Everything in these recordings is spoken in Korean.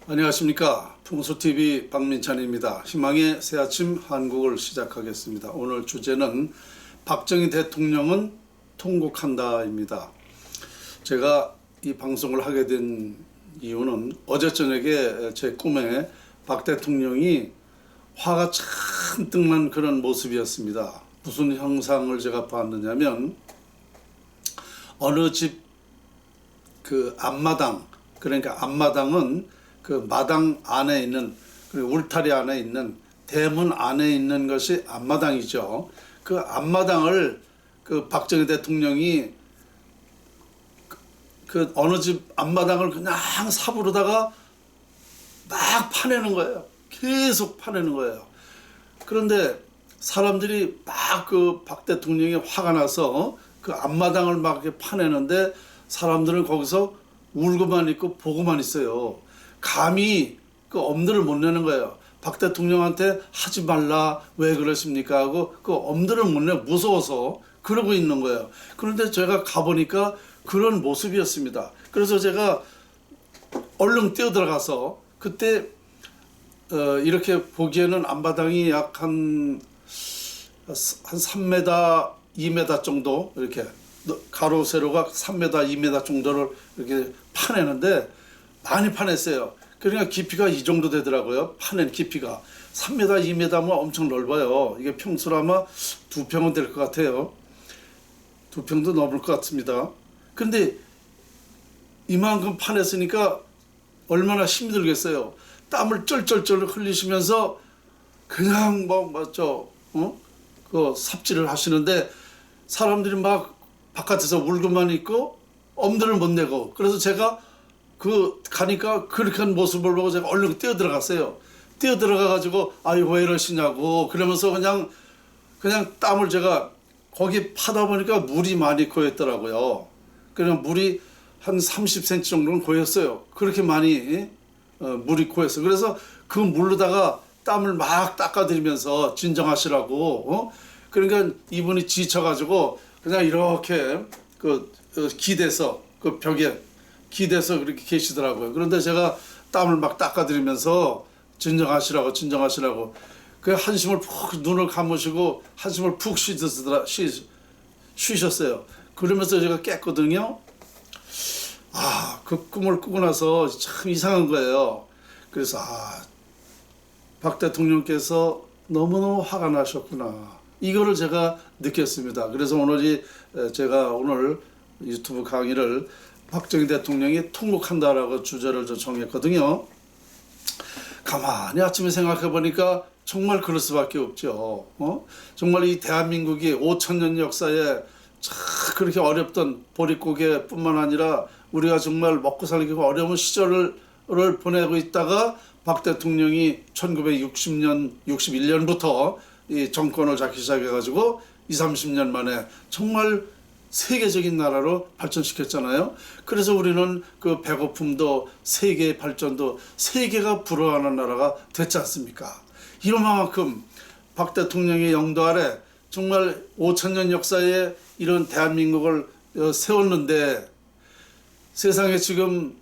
안녕하십니까. 풍수TV 박민찬입니다. 희망의 새아침 한국을 시작하겠습니다. 오늘 주제는 박정희 대통령은 통곡한다입니다. 제가 이 방송을 하게 된 이유는 어제 저녁에 제 꿈에 박 대통령이 화가 잔뜩 난 그런 모습이었습니다. 무슨 형상을 제가 봤느냐면 어느 집 그 앞마당, 그러니까 앞마당은 그 마당 안에 있는, 그리고 울타리 안에 있는, 대문 안에 있는 것이 앞마당이죠. 그 앞마당을 그 박정희 대통령이 그 어느 집 앞마당을 그냥 삽으로다가 막 파내는 거예요. 계속 파내는 거예요. 그런데 사람들이 막 그 박 대통령이 화가 나서 그 앞마당을 막 이렇게 파내는데 사람들은 거기서 울고만 있고 보고만 있어요. 감히 그 엄두를 못 내는 거예요. 박 대통령한테 하지 말라, 왜 그러십니까 하고 그 엄두를 못 내, 무서워서 그러고 있는 거예요. 그런데 제가 가보니까 그런 모습이었습니다. 그래서 제가 얼른 뛰어들어가서 그때 이렇게 보기에는 앞마당이 약 한 3m, 2m 정도, 이렇게 가로 세로가 3m, 2m 정도를 이렇게 파내는데 많이 파냈어요. 그러니까 깊이가 이 정도 되더라고요. 파낸 깊이가 3m, 2m면 엄청 넓어요. 이게 평수로 아마 2평은 될 것 같아요. 2평도 넘을 것 같습니다. 근데 이만큼 파냈으니까 얼마나 힘이 들겠어요. 땀을 쩔쩔쩔 흘리시면서 그냥 그 삽질을 하시는데 사람들이 막 바깥에서 울고만 있고 엄두를 못 내고, 그래서 제가 가니까 그렇게 한 모습을 보고 제가 얼른 뛰어들어갔어요. 뛰어들어가가지고 아유 왜 이러시냐고 그러면서 그냥 땀을 제가 거기 파다 보니까 물이 많이 고였더라고요. 그냥 물이 한 30cm 정도는 고였어요. 그렇게 많이 물이 고였어요. 그래서 그 물로다가 땀을 막 닦아드리면서 진정하시라고 그러니까 이분이 지쳐가지고 그냥 이렇게 기대서 그 벽에 기대서 그렇게 계시더라고요. 그런데 제가 땀을 막 닦아드리면서 진정하시라고 그 한숨을 푹 눈을 감으시고 한숨을 푹 쉬셨어요. 그러면서 제가 깼거든요. 그 꿈을 꾸고 나서 참 이상한 거예요. 그래서 박 대통령께서 너무너무 화가 나셨구나, 이거를 제가 느꼈습니다. 그래서 제가 오늘 유튜브 강의를 박정희 대통령이 통곡한다라고 주제를 정했거든요. 가만히 아침에 생각해 보니까 정말 그럴 수밖에 없죠. 정말 이 대한민국이 5,000년 역사에 그렇게 어렵던 보릿고개뿐만 아니라 우리가 정말 먹고 살기가 어려운 시절을 보내고 있다가 박 대통령이 1960년, 61년부터 이 정권을 잡기 시작해가지고 20-30년 만에 정말 세계적인 나라로 발전시켰잖아요. 그래서 우리는 그 배고픔도 세계의 발전도 세계가 부러워하는 나라가 됐지 않습니까? 이런 만큼 박 대통령의 영도 아래 정말 5,000년 역사에 이런 대한민국을 세웠는데 세상에 지금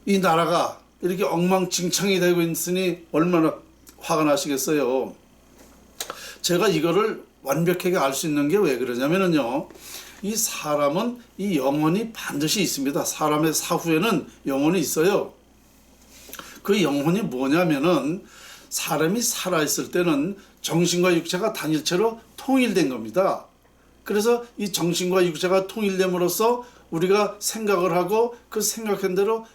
이 나라가 이렇게 엉망진창이 되고 있으니 얼마나 화가 나시겠어요. 제가 이거를 완벽하게 알 수 있는 게 왜 그러냐면요, 이 사람은 이 영혼이 반드시 있습니다. 사람의 사후에는 영혼이 있어요. 그 영혼이 뭐냐면은 사람이 살아있을 때는 정신과 육체가 단일체로 통일된 겁니다. 그래서 이 정신과 육체가 통일됨으로써 우리가 생각을 하고 그 생각한 대로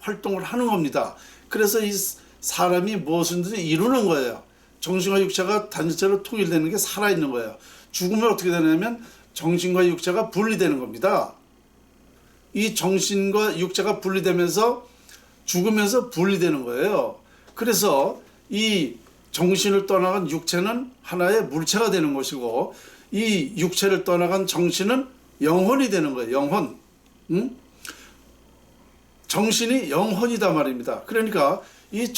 활동을 하는 겁니다. 그래서 이 사람이 무엇이든지 이루는 거예요. 정신과 육체가 단일체로 통일되는 게 살아있는 거예요. 죽으면 어떻게 되냐면 정신과 육체가 분리되는 겁니다. 이 정신과 육체가 분리되면서 죽으면서 분리되는 거예요. 그래서 이 정신을 떠나간 육체는 하나의 물체가 되는 것이고, 이 육체를 떠나간 정신은 영혼이 되는 거예요. 영혼. 정신이 영혼이다 말입니다. 그러니까 이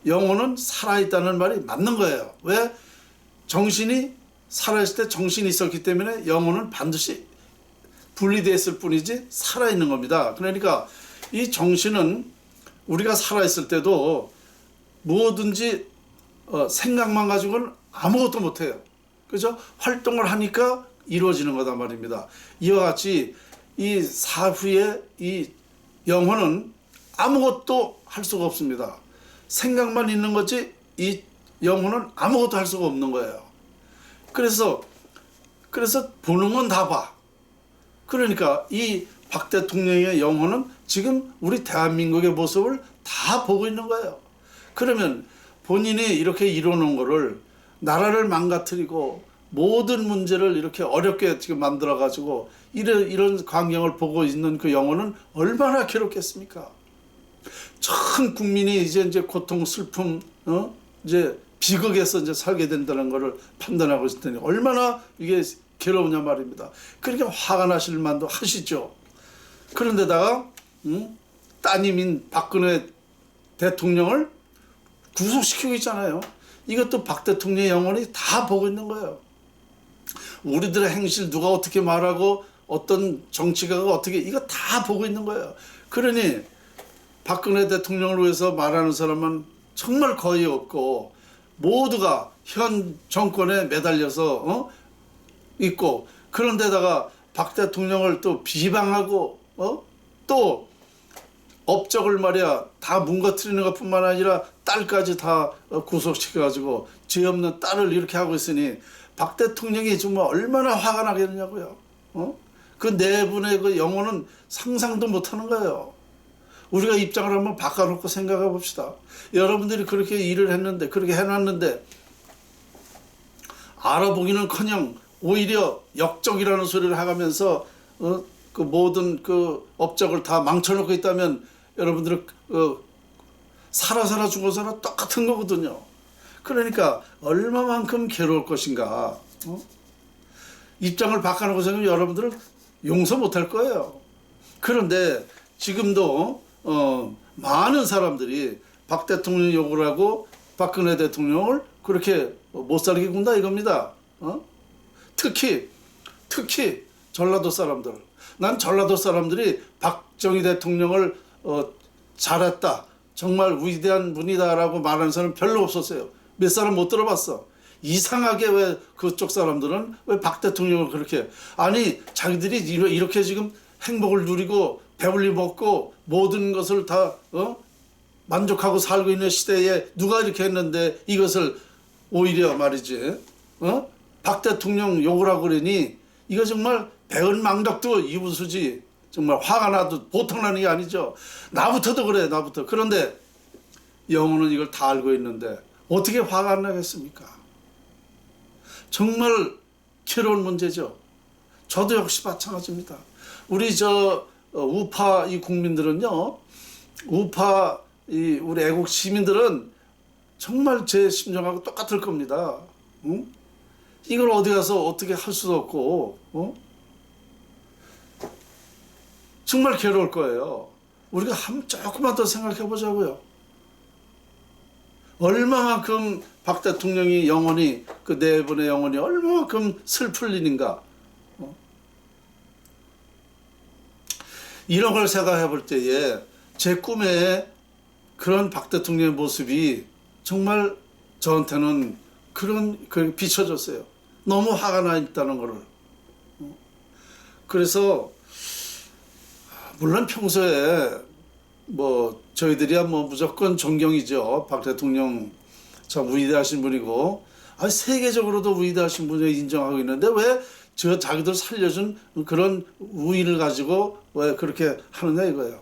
영혼은 살아있다는 말이 맞는 거예요. 왜? 정신이 살아있을 때 정신이 있었기 때문에 영혼은 반드시 분리됐을 뿐이지 살아있는 겁니다. 그러니까 이 정신은 우리가 살아있을 때도 뭐든지 생각만 가지고는 아무것도 못해요. 그죠? 활동을 하니까 이루어지는 거다 말입니다. 이와 같이 이 사후에 이 영혼은 아무것도 할 수가 없습니다. 생각만 있는 거지 이 영혼은 아무것도 할 수가 없는 거예요. 그래서 보는 건 다 봐. 그러니까 이 박 대통령의 영혼은 지금 우리 대한민국의 모습을 다 보고 있는 거예요. 그러면 본인이 이렇게 이뤄놓은 거를 나라를 망가뜨리고 모든 문제를 이렇게 어렵게 지금 만들어가지고 이런 광경을 보고 있는 그 영혼은 얼마나 괴롭겠습니까? 전 국민이 이제 고통, 슬픔, 이제 비극에서 이제 살게 된다는 것을 판단하고 있을 테니 얼마나 이게 괴로우냐 말입니다. 그러니까 화가 나실 만도 하시죠. 그런데다가 따님인 박근혜 대통령을 구속시키고 있잖아요. 이것도 박 대통령의 영혼이 다 보고 있는 거예요. 우리들의 행실 누가 어떻게 말하고 어떤 정치가가 어떻게 이거 다 보고 있는 거예요. 그러니 박근혜 대통령을 위해서 말하는 사람은 정말 거의 없고 모두가 현 정권에 매달려서 있고 그런데다가 박 대통령을 또 비방하고 또 업적을 말이야 다 뭉거뜨리는 것뿐만 아니라 딸까지 다 구속시켜가지고 죄 없는 딸을 이렇게 하고 있으니 박 대통령이 정말 얼마나 화가 나겠냐고요. 그 내분의 그 영혼은 상상도 못하는 거예요. 우리가 입장을 한번 바꿔놓고 생각해 봅시다. 여러분들이 그렇게 일을 했는데 그렇게 해놨는데 알아보기는커녕 오히려 역적이라는 소리를 하면서 그 모든 그 업적을 다 망쳐놓고 있다면 여러분들은 살아 죽어서나 똑같은 거거든요. 그러니까 얼마만큼 괴로울 것인가. 입장을 바꿔놓고 생각하면 여러분들은 용서 못할 거예요. 그런데 지금도 많은 사람들이 박 대통령 욕을 하고 박근혜 대통령을 그렇게 못살게 군다 이겁니다. 특히 전라도 사람들. 난 전라도 사람들이 박정희 대통령을 잘했다. 정말 위대한 분이다라고 말하는 사람 별로 없었어요. 몇 사람 못 들어봤어. 이상하게 왜 그쪽 사람들은 왜 박 대통령을 그렇게 아니 자기들이 이렇게 지금 행복을 누리고 배불리 먹고 모든 것을 다 만족하고 살고 있는 시대에 누가 이렇게 했는데 이것을 오히려 말이지 박 대통령 욕을 하고 그러니 이거 정말 배은망덕도 이분수지. 정말 화가 나도 보통 나는 게 아니죠. 나부터도 그래 나부터. 그런데 영혼은 이걸 다 알고 있는데 어떻게 화가 안 나겠습니까? 정말 괴로운 문제죠. 저도 역시 마찬가지입니다. 우리 우파 이 국민들은요, 우파 이 우리 애국 시민들은 정말 제 심정하고 똑같을 겁니다. 응? 이걸 어디 가서 어떻게 할 수도 없고, 정말 괴로울 거예요. 우리가 조금만 더 생각해 보자고요. 얼마만큼 박 대통령이 영혼이 그 네 분의 영혼이 얼마만큼 슬플 일인가. 이런 걸 생각해 볼 때에 제 꿈에 그런 박 대통령의 모습이 정말 저한테는 그런 비춰졌어요. 너무 화가 나 있다는 거를. 그래서 물론 평소에 뭐 저희들이야 뭐 무조건 존경이죠. 박 대통령 참 위대하신 분이고 세계적으로도 위대하신 분을 인정하고 있는데 왜 자기들 살려준 그런 우위를 가지고 왜 그렇게 하느냐 이거예요.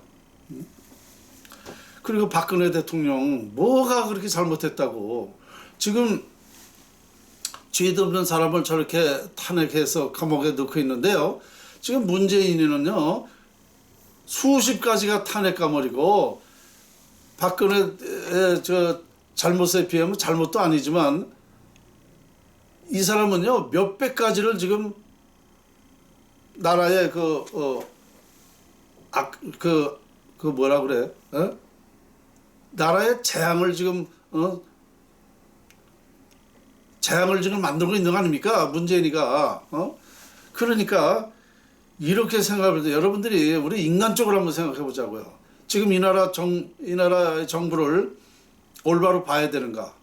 그리고 박근혜 대통령 뭐가 그렇게 잘못했다고 지금 죄도 없는 사람을 저렇게 탄핵해서 감옥에 넣고 있는데요. 지금 문재인이는요. 수십 가지가 탄핵감을이고 박근혜의 잘못에 비하면 잘못도 아니지만 이 사람은요 몇백 가지를 지금 나라의 뭐라 그래? 나라의 재앙을 지금 만들고 있는 거 아닙니까? 문재인이가. 그러니까 이렇게 생각할 때 여러분들이 우리 인간적으로 한번 생각해 보자고요. 지금 이 나라의 정부를 올바로 봐야 되는가?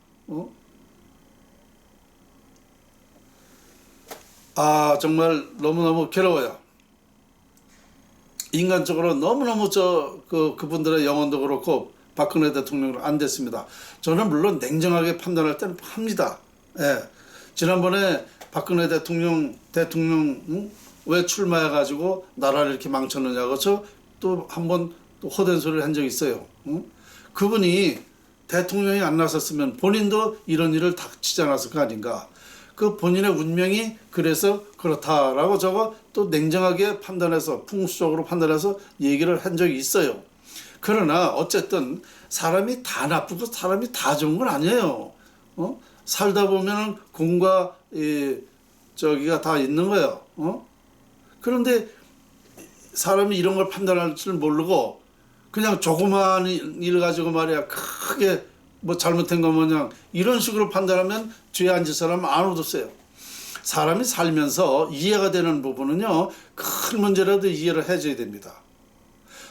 아, 정말 너무너무 괴로워요. 인간적으로 너무너무 그분들의 영혼도 그렇고 박근혜 대통령은 안 됐습니다. 저는 물론 냉정하게 판단할 때는 합니다. 예. 지난번에 박근혜 대통령 왜 출마해가지고 나라를 이렇게 망쳤느냐고 저 또 한번 또 헛된 소리를 한 적이 있어요. 그분이 대통령이 안 나섰으면 본인도 이런 일을 닥치지 않았을 거 아닌가. 그 본인의 운명이 그래서 그렇다라고 저거 또 냉정하게 판단해서 풍수적으로 판단해서 얘기를 한 적이 있어요. 그러나 어쨌든 사람이 다 나쁘고 사람이 다 좋은 건 아니에요. 살다 보면은 공과 저기가 다 있는 거예요. 그런데 사람이 이런 걸 판단할 줄 모르고 그냥 조그마한 일 가지고 말이야 크게 뭐 잘못된 거 뭐냐 이런 식으로 판단하면 뒤에 앉을 사람은 아무도 없어요. 사람이 살면서 이해가 되는 부분은요 큰 문제라도 이해를 해줘야 됩니다.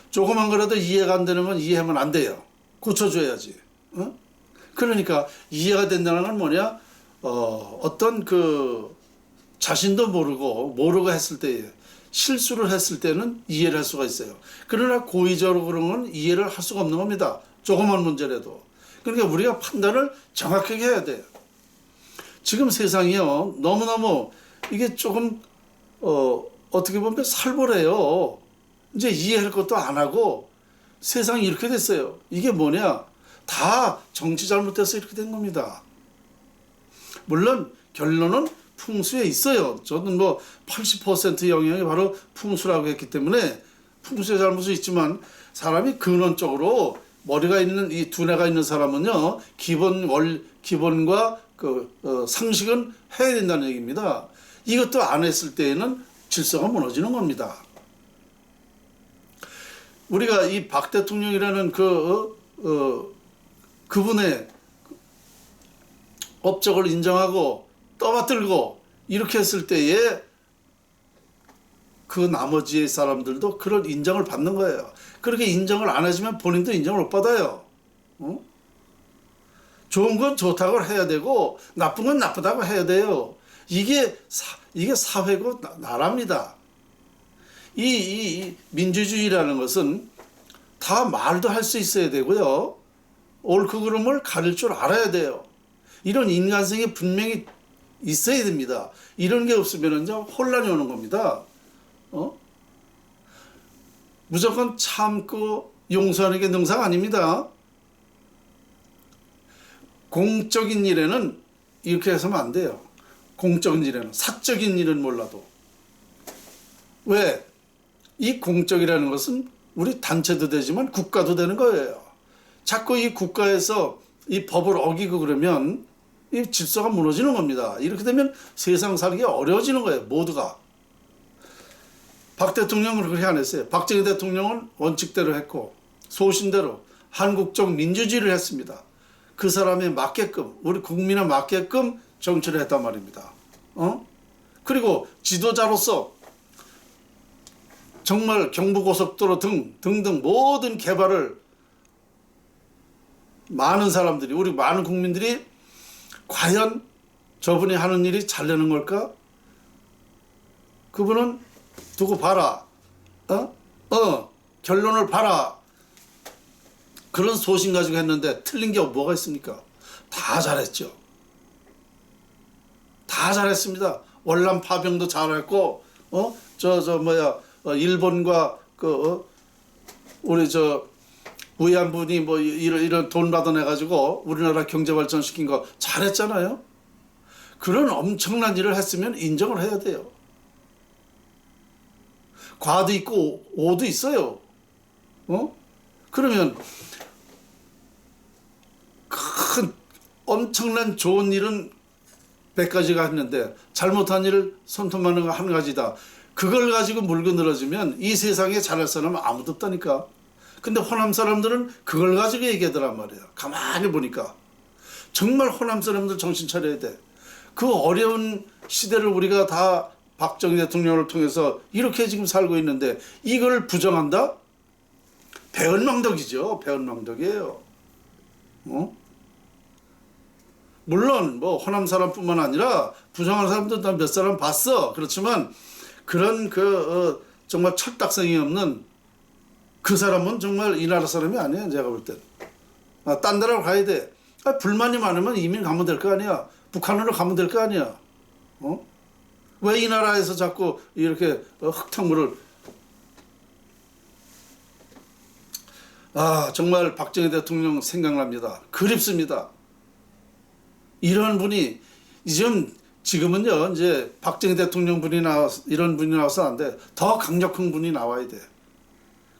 조그만 거라도 이해가 안 되는 건 이해하면 안 돼요. 고쳐줘야지. 그러니까 이해가 된다는 건 뭐냐 어떤 그 자신도 모르고 했을 때 실수를 했을 때는 이해를 할 수가 있어요. 그러나 고의적으로 그런 건 이해를 할 수가 없는 겁니다. 조그만 문제라도. 그러니까 우리가 판단을 정확하게 해야 돼요. 지금 세상이요 너무너무 이게 조금 어떻게 보면 살벌해요. 이제 이해할 것도 안 하고 세상이 이렇게 됐어요. 이게 뭐냐? 다 정치 잘못돼서 이렇게 된 겁니다. 물론 결론은 풍수에 있어요. 저는 뭐 80% 영향이 바로 풍수라고 했기 때문에 풍수의 잘못이 있지만 사람이 근원적으로 머리가 있는 이 두뇌가 있는 사람은요 기본과 상식은 해야 된다는 얘기입니다. 이것도 안 했을 때에는 질서가 무너지는 겁니다. 우리가 이 박 대통령이라는 그분의 업적을 인정하고 떠받들고 이렇게 했을 때에 그 나머지 사람들도 그런 인정을 받는 거예요. 그렇게 인정을 안 해주면 본인도 인정을 못 받아요. 좋은 건 좋다고 해야 되고 나쁜 건 나쁘다고 해야 돼요. 이게 사회고 나라입니다. 이 민주주의라는 것은 다 말도 할 수 있어야 되고요. 옳고 그름을 가릴 줄 알아야 돼요. 이런 인간성이 분명히 있어야 됩니다. 이런 게 없으면 혼란이 오는 겁니다. 무조건 참고 용서하는 게 능사가 아닙니다. 공적인 일에는 이렇게 해서는 안 돼요. 공적인 일에는. 사적인 일은 몰라도. 왜? 이 공적이라는 것은 우리 단체도 되지만 국가도 되는 거예요. 자꾸 이 국가에서 이 법을 어기고 그러면 이 질서가 무너지는 겁니다. 이렇게 되면 세상 살기가 어려워지는 거예요. 모두가. 박 대통령은 그렇게 안 했어요. 박정희 대통령은 원칙대로 했고 소신대로 한국적 민주주의를 했습니다. 그 사람에 맞게끔 우리 국민에 맞게끔 정치를 했단 말입니다. 그리고 지도자로서 정말 경부고속도로 등등 모든 개발을 많은 사람들이 우리 많은 국민들이 과연 저분이 하는 일이 잘 되는 걸까? 그분은 두고 봐라. 결론을 봐라. 그런 소신 가지고 했는데 틀린 게 뭐가 있습니까? 다 잘했죠. 다 잘했습니다. 월남 파병도 잘했고, 일본과 우리 위안부니 뭐 이런 돈 받아내가지고 우리나라 경제 발전시킨 거 잘했잖아요. 그런 엄청난 일을 했으면 인정을 해야 돼요. 과도 있고 오도 있어요. 그러면 큰 엄청난 좋은 일은 100가지가 했는데 잘못한 일을 손톱만한 거 한 가지다. 그걸 가지고 물고 늘어지면 이 세상에 잘할 사람은 아무도 없다니까. 근데 호남 사람들은 그걸 가지고 얘기하더란 말이에요. 가만히 보니까. 정말 호남 사람들 정신 차려야 돼. 그 어려운 시대를 우리가 다 박정희 대통령을 통해서 이렇게 지금 살고 있는데 이걸 부정한다? 배은망덕이죠. 배은망덕이에요. 물론 뭐 호남 사람뿐만 아니라 부정하는 사람도 난 몇 사람 봤어. 그렇지만 그런 정말 철딱선이 없는 그 사람은 정말 이 나라 사람이 아니야. 제가 볼 땐. 딴 나라로 가야 돼. 불만이 많으면 이민 가면 될 거 아니야. 북한으로 가면 될 거 아니야. 왜 이 나라에서 자꾸 이렇게 흙탕물을. 정말 박정희 대통령 생각납니다. 그립습니다. 이런 분이 지금은요 이제 박정희 대통령 분이 나와서 이런 분이 나와서 안 돼. 더 강력한 분이 나와야 돼.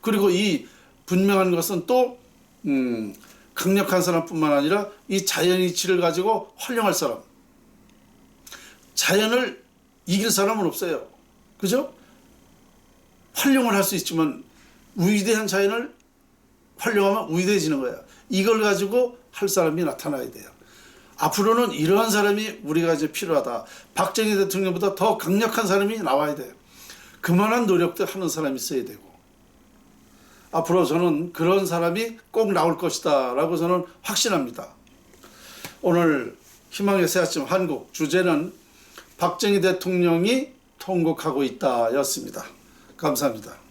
그리고 이 분명한 것은 또 강력한 사람뿐만 아니라 이 자연 이치를 가지고 활용할 사람. 자연을 이길 사람은 없어요. 그죠? 활용을 할 수 있지만 위대한 자연을 활용하면 위대해지는 거야. 이걸 가지고 할 사람이 나타나야 돼요. 앞으로는 이러한 사람이 우리가 이제 필요하다. 박정희 대통령보다 더 강력한 사람이 나와야 돼요. 그만한 노력도 하는 사람이 있어야 되고. 앞으로 저는 그런 사람이 꼭 나올 것이다 라고 저는 확신합니다. 오늘 희망의 새아침 한국 주제는 박정희 대통령이 통곡하고 있다 였습니다. 감사합니다.